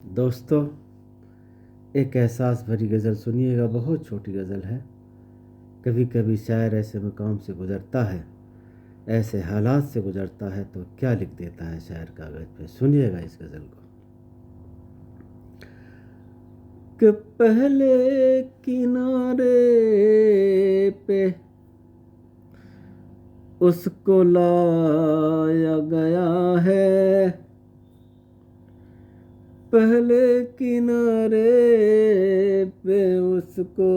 दोस्तों, एक एहसास भरी गज़ल सुनिएगा। बहुत छोटी गज़ल है। कभी कभी शायर ऐसे मकाम से गुज़रता है, ऐसे हालात से गुज़रता है, तो क्या लिख देता है शायर कागज़ पे। सुनिएगा इस गज़ल को। कि पहले किनारे पे उसको लाया गया है, पहले किनारे पे उसको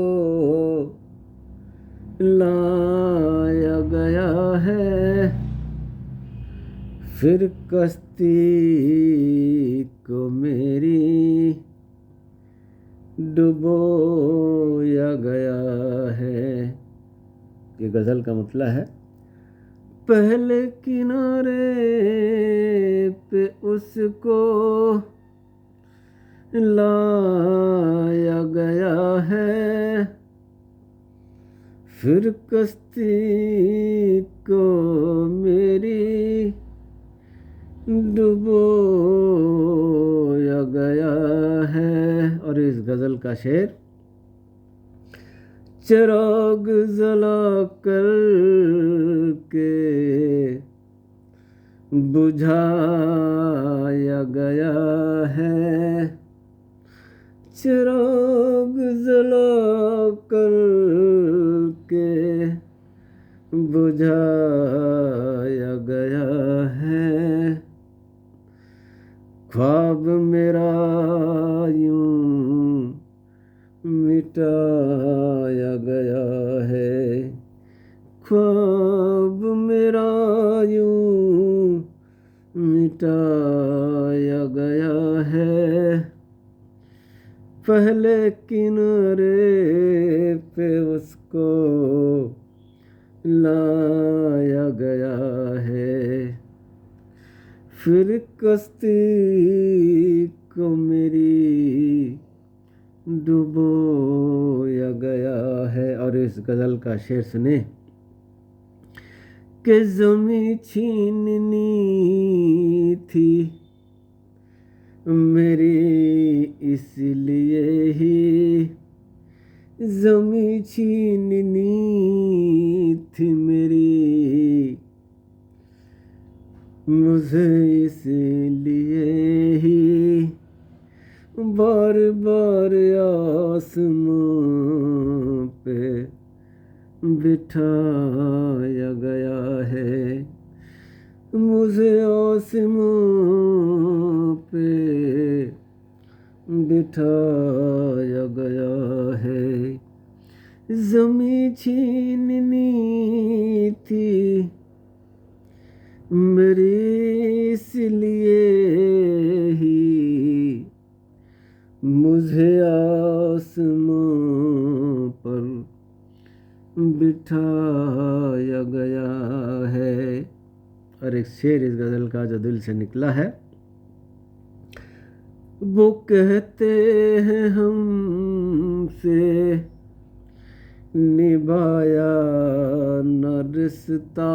लाया गया है, फिर कश्ती को मेरी डुबोया गया है। ये गज़ल का मतलब है, पहले किनारे पे उसको लाया गया है, फिर कश्ती को मेरी डुबोया गया है। और इस गज़ल का शेर, चिराग जला कर के बुझाया गया है, चिराग जला कर के बुझाया गया है, ख्वाब मेरा यूं मिटाया गया है, ख्वाब मेरा यूं मिटाया गया है, पहले किनारे पे उसको लाया गया है, फिर कश्ती को मेरी डुबोया गया है। और इस गज़ल का शेर सुने कि ज़मीं छीननी थी मेरी इसलिए ही, ज़मीं छीननी थी मेरी मुझे इसलिए ही, बार बार आसमां पे बिठाया गया है, मुझे आसमां पे बिठाया गया है, ज़मीं छीननी थी मेरी इसलिए ही, मुझे आसमां पर बिठाया गया है। और एक शेर इस गज़ल का जो दिल से निकला है, वो कहते हैं हमसे निभाया न रिश्ता,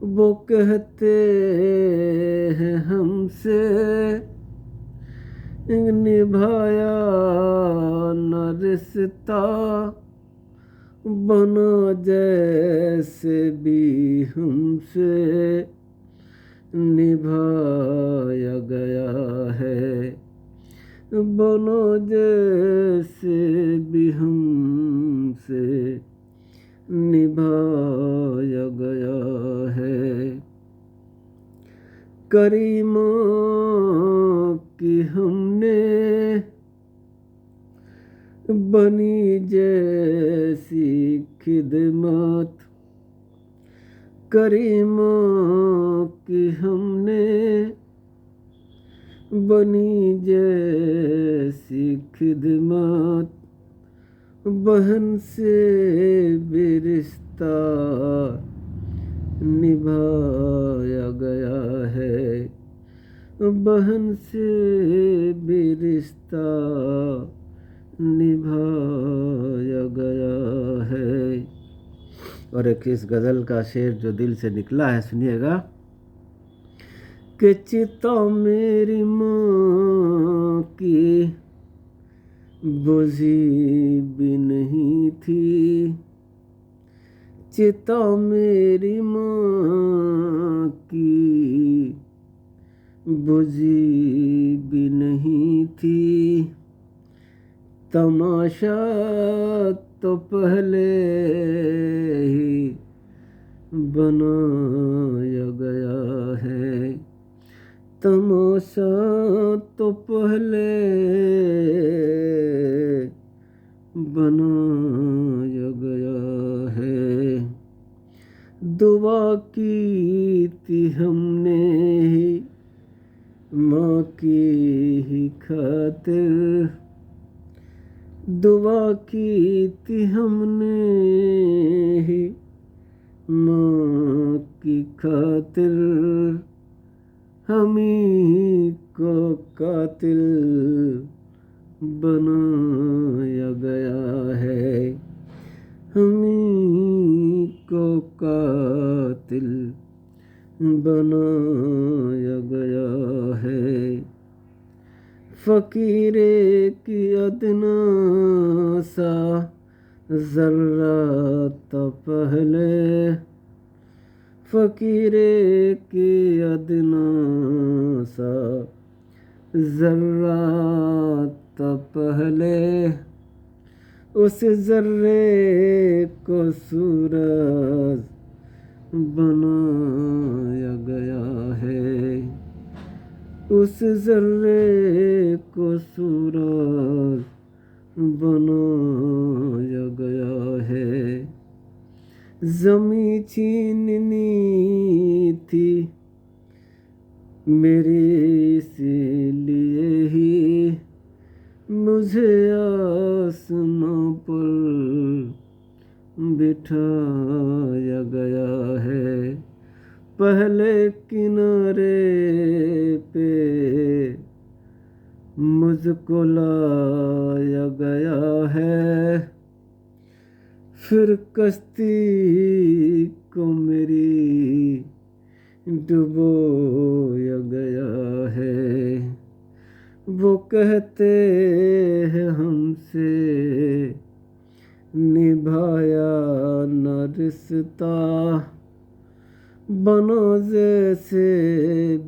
वो कहते हैं हमसे निभाया न रिश्ता, बना जैसे भी हमसे निभाया गया है, बना जैसे भी हमसे निभाया गया है, करीमा की हमने बनी जैसी खिदमत, करीमा की हमने बनी जैसी खिदमत, बहन से भी रिश्ता निभाया गया है, बहन से भी रिश्ता निभाया गया है। और एक इस गज़ल का शेर जो दिल से निकला है, सुनिएगा कि चिता मेरी माँ की बुझी भी नहीं थी, चिता मेरी माँ की बुझी भी नहीं थी। तमाशा तो पहले ही बनाया गया है, तमाशा तो पहले बनाया गया है। दुआ की थी हमने ही माँ की ही खातिर, दुआ की थी हमने ही माँ की खातिर। हमी को कातिल बनाया गया है, हमी को कातिल बनाया गया है। फकीरे की अदना सा जर्रा तो पहले, फकीरे की अदना सा जर्रा तो पहले, उस जर्रे को सूरज बनाया गया है, उस जर्रे को सूरज बनाया गया है। ज़मीं छीननी थी मेरे इसीलिए ही मुझे आसमां पर बिठाया गया है। पहले किनारे पे मुझको लाया गया है, फिर कश्ती को मेरी डुबोया गया है। वो कहते हैं हमसे निभाया न रिश्ता, बनो जैसे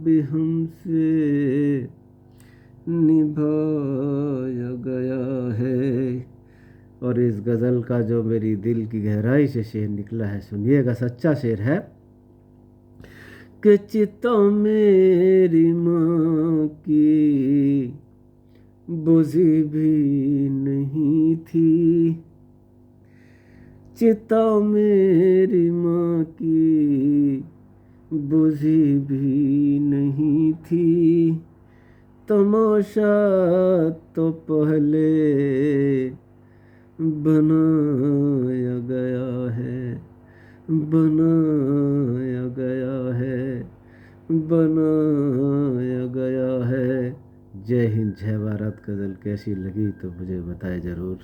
भी हमसे निभाया गया है। और इस गज़ल का जो मेरी दिल की गहराई से शेर निकला है, सुनिएगा, सच्चा शेर है कि चिता मेरी माँ की बुझी भी नहीं थी, चिता मेरी माँ की बुझी भी नहीं थी। तमाशा तो पहले बनाया गया है, बनाया गया है, बनाया गया है। जय हिंद, जय भारत। गज़ल कैसी लगी तो मुझे बताएं ज़रूर।